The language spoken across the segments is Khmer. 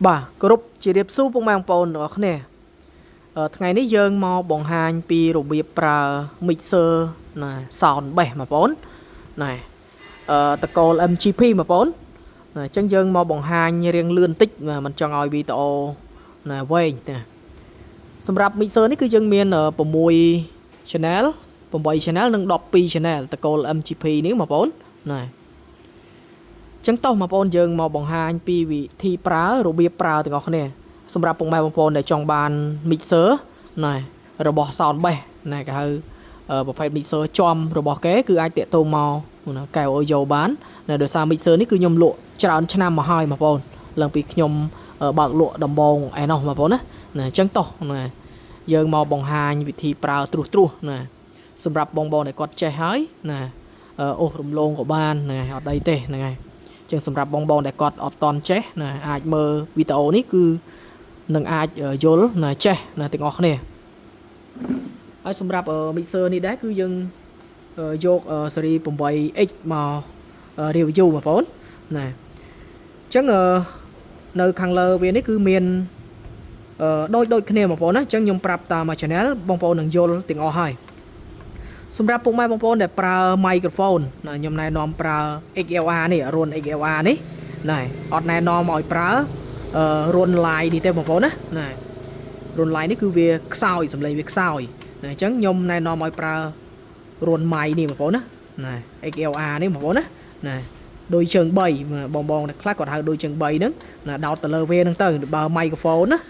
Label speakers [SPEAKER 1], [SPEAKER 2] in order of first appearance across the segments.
[SPEAKER 1] បាទគោរពជារៀបសួរពុកម៉ែបងប្អូនទាំងអស់គ្នាថ្ងៃនេះយើងមកបង្ហាញពីរបៀបប្រើ mixer ណា sound bass បងប្អូនណែតកូល MGP បងប្អូនណាអញ្ចឹងយើងមកបង្ហាញរៀងលឿនតិចមិនចង់ឲ្យវីដេអូណាវែងណាសម្រាប់ mixer នេះគឺយើងមាន6 channel 8 channel និង12 channel តកូល MGP នេះបងប្អូនណាចឹងតោះបងប្អូនយើងមកបង្ហាញពីវិធីប្រើរបៀបប្រើទាំងអស់គ្នាសម្រាប់ពុកម៉ែបងប្អូនដែលចង់បាន mixer ណែរបស់ sound bass ណែគេហៅប្រភេទ mixer ចំរបស់គេគឺអាចតាក់ទងមកណាកែវ audio បានណែដោយសារ mixer នេះគឺខ្ញុំលក់ច្រើនឆ្នាំមកហើយបងប្អូនឡើងពីខ្ញុំបើកលក់ដំបងឯណោះបងប្អូនណាអញ្ចឹងតោះណែយើងមកបង្ហាញវិធីប្រើត្រួសណាសម្រាប់បងដែលគាត់ចេះហើយណាអូសរំលងក៏បានណាអត់អីទេហ្នឹងហើយចឹងសម្រាប់បងដែលគាត់អត់តន់ចេះណាអាចមើលវីដេអូនេះគឺនឹងអាចយល់ណាចេះណាទាំងអស់គ្នាហើយសម្រាប់ mixer នេះដែរគឺយើងយកស៊េរី 8X មក review បងប្អូនណាអញ្ចឹងនៅខាងលើវានេះគឺមានដូចគ្នាបងប្អូនណាអញ្ចឹងខ្ញុំប្រាប់តាម channel បងប្អូននឹងយល់ទាំងអស់ហើយសម្រាប់ពុកម៉ែបងប្អូនដែលប្រើ microphone ណាខ្ញុំណែនាំប្រើ XLR នេះរុន XLR នេះណែអត់ណែនាំឲ្យប្រើរុន line នេះទេបងប្អូនណារុន line នេះគឺវាខ្សោយសំឡេងវាខ្សោយណាអញ្ចឹងខ្ញុំណែនាំឲ្យប្រើរុន mic នេះបងប្អូនណា XLR នេះបងប្អូនណាដូចជើង3បងខ្លះគាត់ហៅដូចជើង3ហ្នឹងណាដោតទៅលើវាហ្នឹងទៅបើ microphone ណា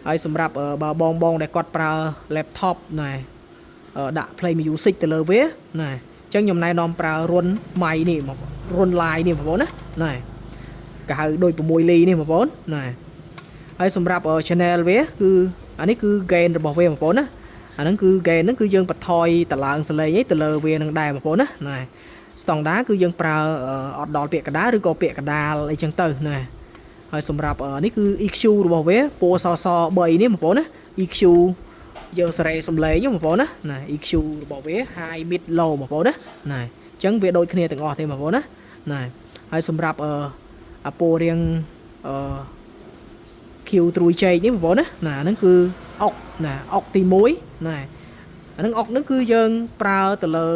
[SPEAKER 1] ហើយសម្រាប់បើបងដែលគាត់ប្រើ laptop ណាដាក់ play music ទៅលើវាណាអញ្ចឹងខ្ញុំណែនាំប្រើរុន mic នេះរុន line នេះបងប្អូនណាគេហៅដូច6លីនេះបងប្អូនណាហើយសម្រាប់ channel វាគឺអានេះគឺ gain របស់វាបងប្អូនណាអាហ្នឹងគឺ gain ហ្នឹងគឺយើងបន្ថយតឡើងសលេងទៅលើវានឹងដែរបងប្អូនណាស្តង់ដាគឺយើងប្រើអត់ដល់ពាក្យកដាលឬក៏ពាក្យកដាលអីចឹងទៅណាហើយសម្រាប់នេះគឺ EQ របស់វាពណ៌ស3នេះបងប្អូនណា EQ យើងសេរីសំឡេងបងប្អូនណា EQ របស់វា high mid low បងប្អូនណាអញ្ចឹងវាដូចគ្នាទាំងអស់ទេបងប្អូនណាហើយសម្រាប់អាពណ៌រៀងQ ត្រួយចេកនេះបងប្អូនណាហ្នឹងគឺអុកណាអុកទី1ណាអាហ្នឹងអុកហ្នឹងគឺយើងប្រើទៅលើ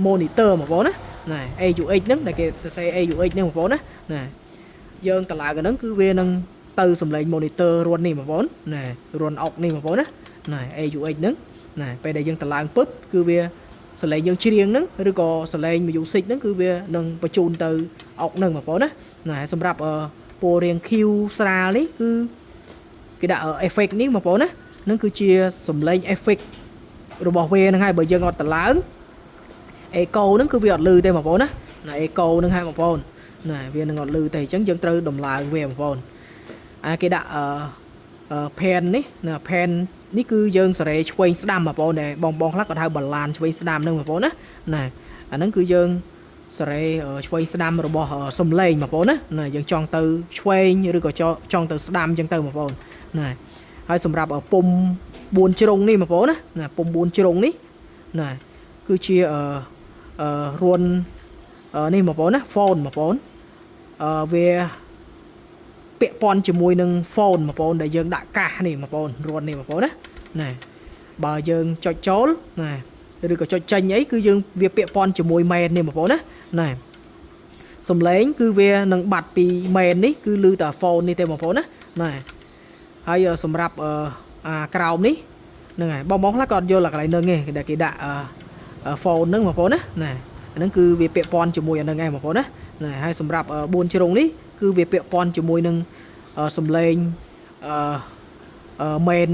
[SPEAKER 1] monitor បងប្អូនណាAUX ហ្នឹងដែលគេសរសេរ AUX ហ្នឹងបងប្អូនណាយើងតឡើងហ្នឹងគឺវានឹងទៅសំឡេង monitor រុននេះបងប្អូនណារុនអុកនេះបងប្អូនណា AUX ហ្នឹងណាពេលដែលយើងតឡើងពឹបគឺវាសលេងយើងច្រៀងហ្នឹងឬក៏សលេង music ហ្នឹងគឺវានឹងបញ្ជូនទៅអុកហ្នឹងបងប្អូនណាសម្រាប់ពណ៌រៀង Q ស្រាលនេះគឺគេដាក់ effect នេះបងប្អូនណាហ្នឹងគឺជាសំឡេង effect របស់វាហ្នឹងហើយបើយើងអត់តឡើង echo ហ្នឹងគឺវាអត់លឺទេបងប្អូនណាecho ហ្នឹងហើយបងប្អូនណាវានឹងអត់លឺទេអញ្ចឹងយើងត្រូវដំឡើងវាបងប្អូនគេដាក់pen នេះណា pen នេះគឺយើងសេរីឆ្វេងស្ដាំបងប្អូនដែលបងខ្លះគាត់ហៅ balance ឆ្វេងស្ដាំហ្នឹងបងប្អូនណាអាហ្នឹងគឺយើងសេរីឆ្វេងស្ដាំរបស់សំឡេងបងប្អូនណាយើងចង់ទៅឆ្វេងឬក៏ចង់ទៅស្ដាំអញ្ចឹងទៅបងប្អូនណាហើយសម្រាប់ពុំ4ជ្រុងនេះបងប្អូនណាពុំ4ជ្រុងនេះណាគឺជារុននេះបងប្អូនណា phone បងប្អូនវាពាក់ព័ន្ធជាមួយនឹង phone បងប្អូនដែលយើងដាក់កាសនេះបងប្អូនរុននេះបងប្អូនណាបើយើងចុចចូលណាឬក៏ចុចចេញអីគឺយើងវាពាក់ព័ន្ធជាមួយ main នេះបងប្អូនណាសំឡេងគឺវានឹងបាត់ពី main នេះគឺឮតែ phone នេះទេបងប្អូនណាហើយសម្រាប់ក្រោមនេះហ្នឹងហើយបងខ្លះក៏អត់យល់កន្លែងហ្នឹងទេដែលគេដាក់phone ហ្នឹងបងប្អូនណាអាហ្នឹងគឺវាពាក់ព័ន្ធជាមួយអាហ្នឹងឯងបងប្អូនណាហើយសម្រាប់4ជ្រុងនេះគឺវាពាក់ព័ន្ធជាមួយនឹងសំឡេងmain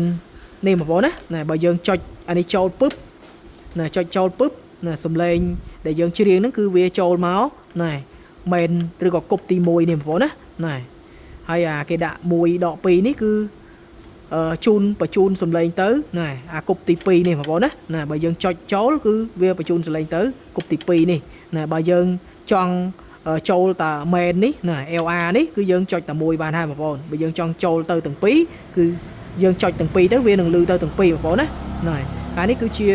[SPEAKER 1] នេះបងប្អូនណាបើយើងចុចអានេះចូលពឹបណាចុចចូលពឹបណាសំឡេងដែលយើងច្រៀងហ្នឹងគឺវាចូលមកណា main ឬក៏គប់ទី1នេះបងប្អូនណាហើយគេដាក់1ដក2នេះគឺបញ្ជូនសំឡេងទៅណាអាគប់ទី2នេះបងប្អូនណាបើយើងចុចចូលគឺវាបញ្ជូនសំឡេងទៅគប់ទី2នេះណាបើយើងចង់ចូលតា main នេះណា LR នេះគឺយើងចុចតែមួយបានហើយបងប្អូនបើយើងចង់ចូលទៅទាំងពីរគឺយើងចុចទាំងពីរទៅវានឹងឮទៅទាំងពីរបងប្អូនណាហើយនេះគឺជា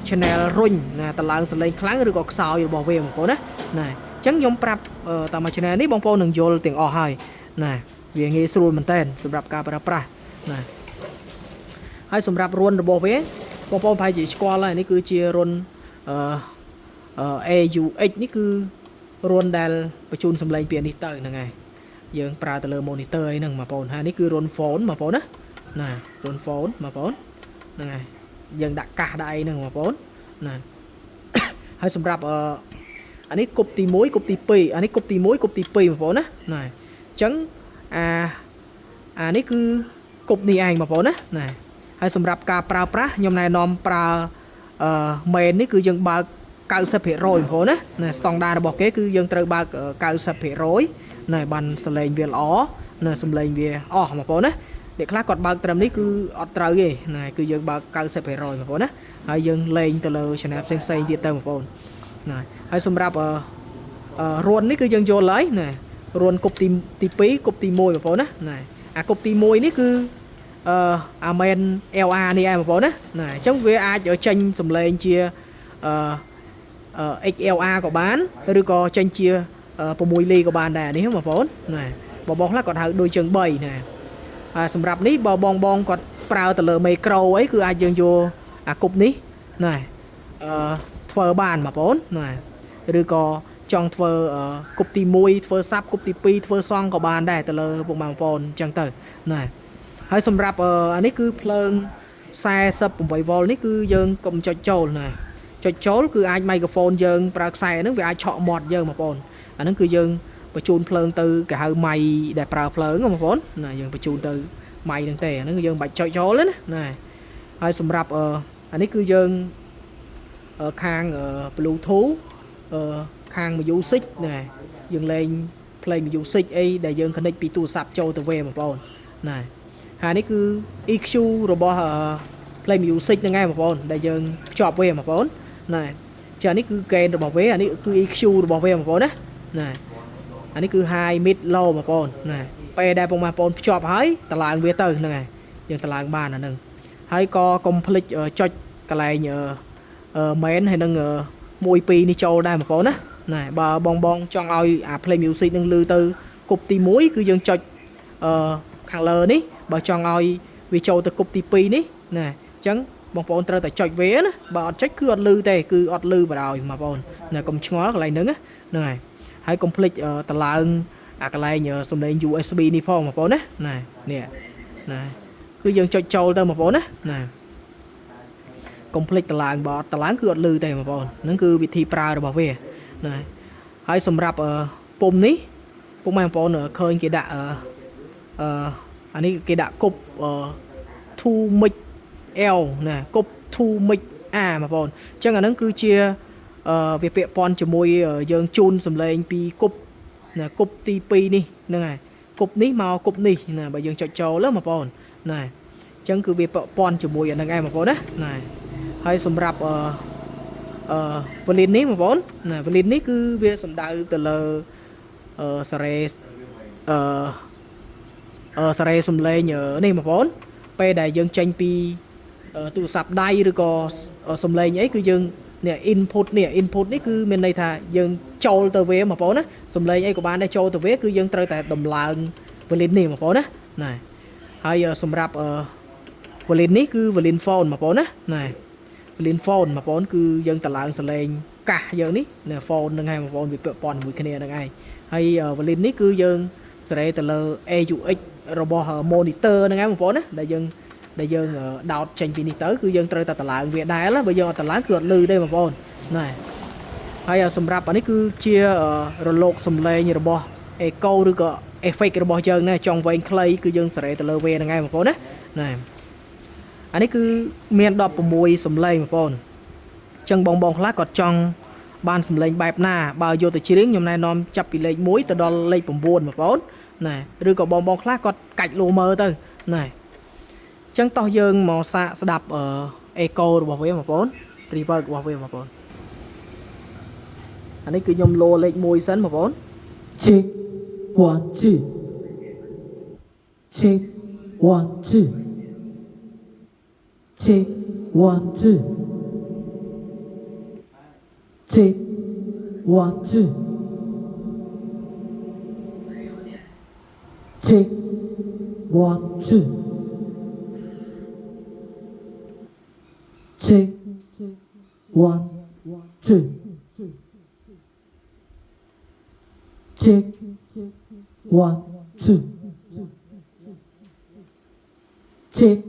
[SPEAKER 1] channel រុញណាតឡើងសលេងខ្លាំងឬក៏ខ្សោយរបស់វាបងប្អូនណាអញ្ចឹងខ្ញុំប្រាប់តាម channel នេះបងប្អូននឹងយល់ទាំងអស់ហើយណា វាងាយស្រួលមែនតើសម្រាប់ការប្រើប្រាស់ណាហើយសម្រាប់រុនរបស់វាបងប្អូនប្រហែលជាស្គាល់ហើយនេះគឺជារុនAUX នេះគឺរុនដែលបញ្ជូនសម្លេងពីនេះទៅហ្នឹងហើយយើងប្រើទៅលើ monitor អីហ្នឹងបងប្អូនហើយនេះគឺរុន phone បងប្អូនណារុន phone បងប្អូនហ្នឹងហើយយើងដាក់កាសដាក់អីហ្នឹងបងប្អូនណាហើយសម្រាប់អានេះគប់ទី1គប់ទី2អានេះគប់ទី1គប់ទី2បងប្អូនណាអញ្ចឹងអានេះគឺគប់នេះឯងបងប្អូនណាហើយសម្រាប់ការប្រើប្រាស់ខ្ញុំណែនាំប្រើ main នេះគឺយើងបើក 90% បងប្អូនណាស្តង់ដាររបស់គេគឺយើងត្រូវបើក 90% ណែបានសលេងវាល្អណាសំលេងវាអស់បងប្អូនណាអ្នកខ្លះគាត់បើកត្រឹមនេះគឺអត់ត្រូវទេណាគឺយើងបើក 90% បងប្អូនណាហើយយើងលេងទៅលើ channel ផ្សេងៗទៀតទៅបងប្អូនណាហើយសម្រាប់រួននេះគឺយើងយកឡើយណារួនគប់ទី2គប់ទី1បងប្អូនណាអាគប់ទី1នេះគឺអាមែន LR នេះឯងបងប្អូនណាអញ្ចឹងវាអាចចេញសំឡេងជាXLR ក៏បានឬក៏ចេញជា6លីក៏បានដែរនេះបងប្អូនណាបងខ្លះគាត់ហៅដូចជើង3ណាហើយសម្រាប់នេះបើបងគាត់ប្រើទៅលើមីក្រូអីគឺអាចយើងយកអាគប់នេះណាធ្វើបានបងប្អូនណាឬក៏ចង់ធ្វើគប់ទី1ធ្វើសាប់គប់ទី2ធ្វើសង់ក៏បានដែរទៅលើពុកបងប្អូនអញ្ចឹងទៅណាហើយសម្រាប់អានេះគឺភ្លើង48 វ៉ុលនេះគឺយើងកុំចុចចូលណាចុចចូលគឺអាចមីក្រូហ្វូនយើងប្រើខ្សែហ្នឹងវាអាចឆក់មាត់យើងបងប្អូនអាហ្នឹងគឺយើងបញ្ជូនភ្លើងទៅគេហៅម៉ៃដែលប្រើភ្លើងបងប្អូនណាយើងបញ្ជូនទៅម៉ៃហ្នឹងទេអាហ្នឹងយើងបាច់ចុចចូលទេណាហើយសម្រាប់អានេះគឺយើងខាង Bluetooth ខាង music ណាយើងលេង play music អីដែលយើង connect ពីទូរស័ព្ទចូលទៅវិញបងប្អូនណាហើយនេះគឺ EQ របស់ play music ហ្នឹងឯងបងប្អូនដែលយើងភ្ជាប់វាបងប្អូនណាចានេះគឺ gain របស់វាអានេះគឺ EQ របស់វាបងប្អូនណាអានេះគឺ high mid low បងប្អូនណាពេលដែលបងប្អូនភ្ជាប់ហើយតឡើងវាទៅហ្នឹងហើយយើងតឡើងបានអាហ្នឹងហើយក៏កុំភ្លេចចុចកន្លែងmain ហើយនឹង1 2នេះចូលដែរបងប្អូនណាបើបងចង់ឲ្យអា play music នឹងលឺទៅគប់ទី1គឺយើងចុចខាងលើនេះបើចង់ឲ្យវាចូលទៅគប់ទី2នេះណាអញ្ចឹងបងប្អូនត្រូវតែចុចវាណាបើអត់ចុចគឺអត់លឺទេគឺអត់លឺបណ្ដោយបងប្អូនណាកុំឆ្ងល់កន្លែងហ្នឹងហ្នឹងហើយកុំភ្លេចតឡើងអាកន្លែងសំឡេង USB នេះផងបងប្អូនណានេះណាគឺយើងចុចចូលទៅបងប្អូនណាកុំភ្លេចតឡើងបើអត់តឡើងគឺអត់លឺទេបងប្អូនហ្នឹងគឺវិធីប្រើរបស់វាណាហើយសម្រាប់ពុំនេះពុំបងប្អូនឃើញគេដាក់អានេះគេដាក់គប់2 mic L ណាគប់2 mic A បងប្អូនអញ្ចឹងអាហ្នឹងគឺជាវាពាក់ព័ន្ធជាមួយយើងជូនសំឡេងពីគប់ណាគប់ទី2នេះហ្នឹងហើយគប់នេះមកគប់នេះណាបើយើងចុចចូលបងប្អូនណាអញ្ចឹងគឺវាពាក់ព័ន្ធជាមួយអាហ្នឹងឯងបងប្អូនណាហើយសម្រាប់volume នេះបងប្អូនណា volume នេះគឺវាសំដៅទៅលើសារ៉េសារ៉េសំឡេងនេះបងប្អូនពេលដែលយើងចេញពីទូរស័ព្ទដៃឬក៏សំឡេងអីគឺយើងនេះ input នេះគឺមានន័យថាយើងចូលទៅវាបងប្អូនណាសំឡេងអីក៏បានដែរចូលទៅវាគឺយើងត្រូវតែដំឡើង volume នេះបងប្អូនណាហើយសម្រាប់volume នេះគឺ volume phone បងប្អូនណា volume phone បងប្អូនគឺយើងតម្លើងសលេងកាសយើងនេះណា phone ហ្នឹងហើយបងប្អូនវាពាក់ព័ន្ធជាមួយគ្នាហ្នឹងឯងហើយ volume នេះគឺយើងសារ៉េទៅលើ AUX របស់ monitor ហ្នឹងឯងបងប្អូនណាដែលយើងដោតចេញពីនេះទៅគឺយើងត្រូវតែតម្លើងវាដែរបើយើងអត់តម្លើងគឺអត់ឮទេបងប្អូនណាហើយសម្រាប់អានេះគឺជារលកសំឡេងរបស់ echo ឬក៏ effect របស់យើងណាចង់វែងខ្លីគឺយើងសារ៉េទៅលើវាហ្នឹងឯងបងប្អូនណាអានេះគឺមាន16សំឡេងបងប្អូនអញ្ចឹងបងខ្លះគាត់ចង់បានសំឡេងបែបណាបើយកទៅច្រៀងខ្ញុំណែនាំចាប់ពីលេខ1ទៅដល់លេខ9បងប្អូនណាឬក៏បងខ្លះគាត់កាច់លោមើលទៅណាអញ្ចឹងតោះយើងមកសាកស្ដាប់echo របស់វាបងប្អូន reverb របស់វាបងប្អូនអានេះគឺខ្ញុំលោលេខ1សិនបងប្អូន
[SPEAKER 2] check 1 2 check 1 2 check 1 2 check 1 2 check 1 2 check 1 2 check 1 2 check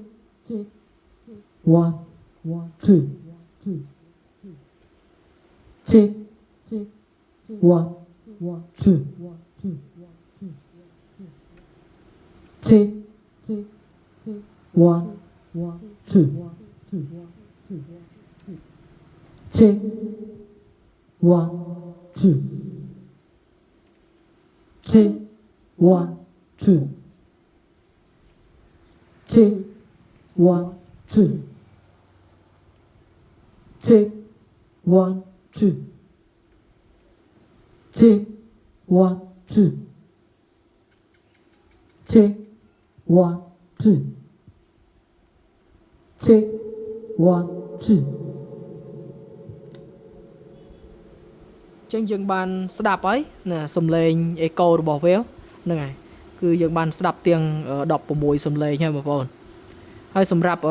[SPEAKER 2] 1 2 check 1 2 check 1 2 check 1 2 check 1 2 check 1 2 check 1 2 check 1 2 check 1 2 check 1 2
[SPEAKER 1] ចឹងយើងបានស្ដាប់ហើយណាសំឡេងអេកូរបស់វាហ្នឹងហើយគឺយើងបានស្ដាប់ទាំង16សំឡេងហើយបងប្អូនហើយសម្រាប់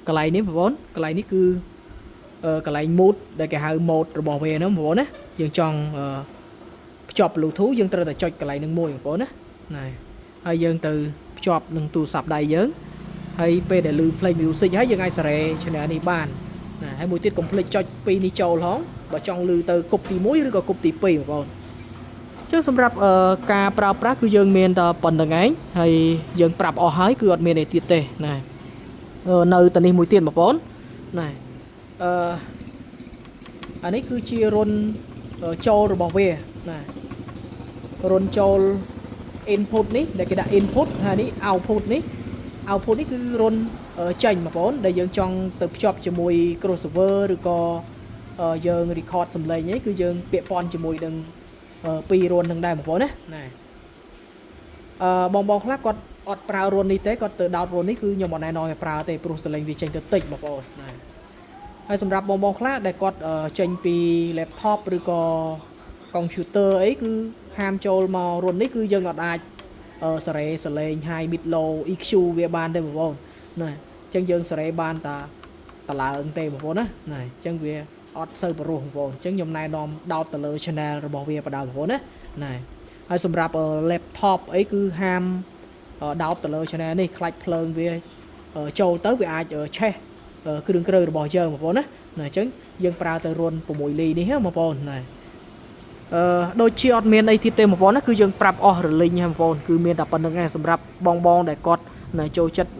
[SPEAKER 1] កន្លែងនេះបងប្អូនកន្លែងនេះគឺកន្លែង mode ដែលគេហៅ mode របស់វាហ្នឹងបងប្អូនណាយើងចង់ភ្ជាប់ Bluetooth យើងត្រូវតែចុចកន្លែងហ្នឹងមួយបងប្អូនណាណាហើយយើងទៅភ្ជាប់នឹងទូរស័ព្ទដៃយើងហើយពេលដែលឮ play music ហើយយើងអាចសេរី channel នេះបានណាហើយមួយទៀតកុំភ្លេចចុចពីរនេះចូលហងបើចង់ឮទៅគប់ទី1ឬក៏គប់ទី2បងប្អូនចឹងសម្រាប់ការប្រើប្រាស់គឺយើងមានតែប៉ុណ្្នឹងឯងហើយយើងប្រាប់អស់ហើយគឺអត់មានអីទៀតទេណានៅតែនេះមួយទៀតបងប្អូនណាអានេះគឺជារុនចូលរបស់វាណារុនចូល input នេះដែលគេដាក់ input ហើយនេះ output នេះ output នេះគឺរុនចេញបងប្អូនដែលយើងចង់ទៅភ្ជាប់ជាមួយ crossover ឬក៏យើង record សំឡេងនេះគឺយើងពាក់ព័ន្ធជាមួយនឹងពីររុននឹងដែរបងប្អូនណាបងខ្លះគាត់អត់ប្រើរុននេះទេគាត់ទៅដោតរុននេះគឺខ្ញុំអត់ណែនាំឲ្យប្រើទេព្រោះសំឡេងវាចេញទៅតិចបងប្អូនណាហើយសម្រាប់បងខ្លះដែលគាត់ចេញពី laptop ឬក៏ computer អីគឺហាមចូលមករុននេះគឺយើងអត់អាចសេរីសលេង high mid low EQ វាបានទេបងប្អូនណាអញ្ចឹងយើងសេរីបានតែឡើងទេបងប្អូនណាអញ្ចឹងវាអត់សូវប្រុសបងប្អូនអញ្ចឹងខ្ញុំណែនាំដោតទៅលើ channel របស់វាបណ្ដាបងប្អូនណាហើយសម្រាប់ laptop អីគឺហាមដោតទៅលើ channel នេះខ្លាច់ភ្លើងវាចូលទៅវាអាចឆេះគ្រឿងរបស់យើងបងប្អូនណាអញ្ចឹងយើងប្រើទៅរុន6លីនេះបងប្អូនណាដូចជាអត់មានអីទៀតទេបងប្អូនណាគឺយើងប្រាប់អស់រលីងហ្នឹងបងប្អូនគឺមានតែប៉ុណ្្នឹងឯងសម្រាប់បងដែលគាត់ចូលចិត្ត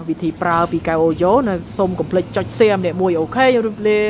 [SPEAKER 1] វិធីប្រើពីកៅអូយ៉ូសូមកុំភ្លេចចុច share ម្នាក់មួយអូខេខ្ញុំជម្រាបលា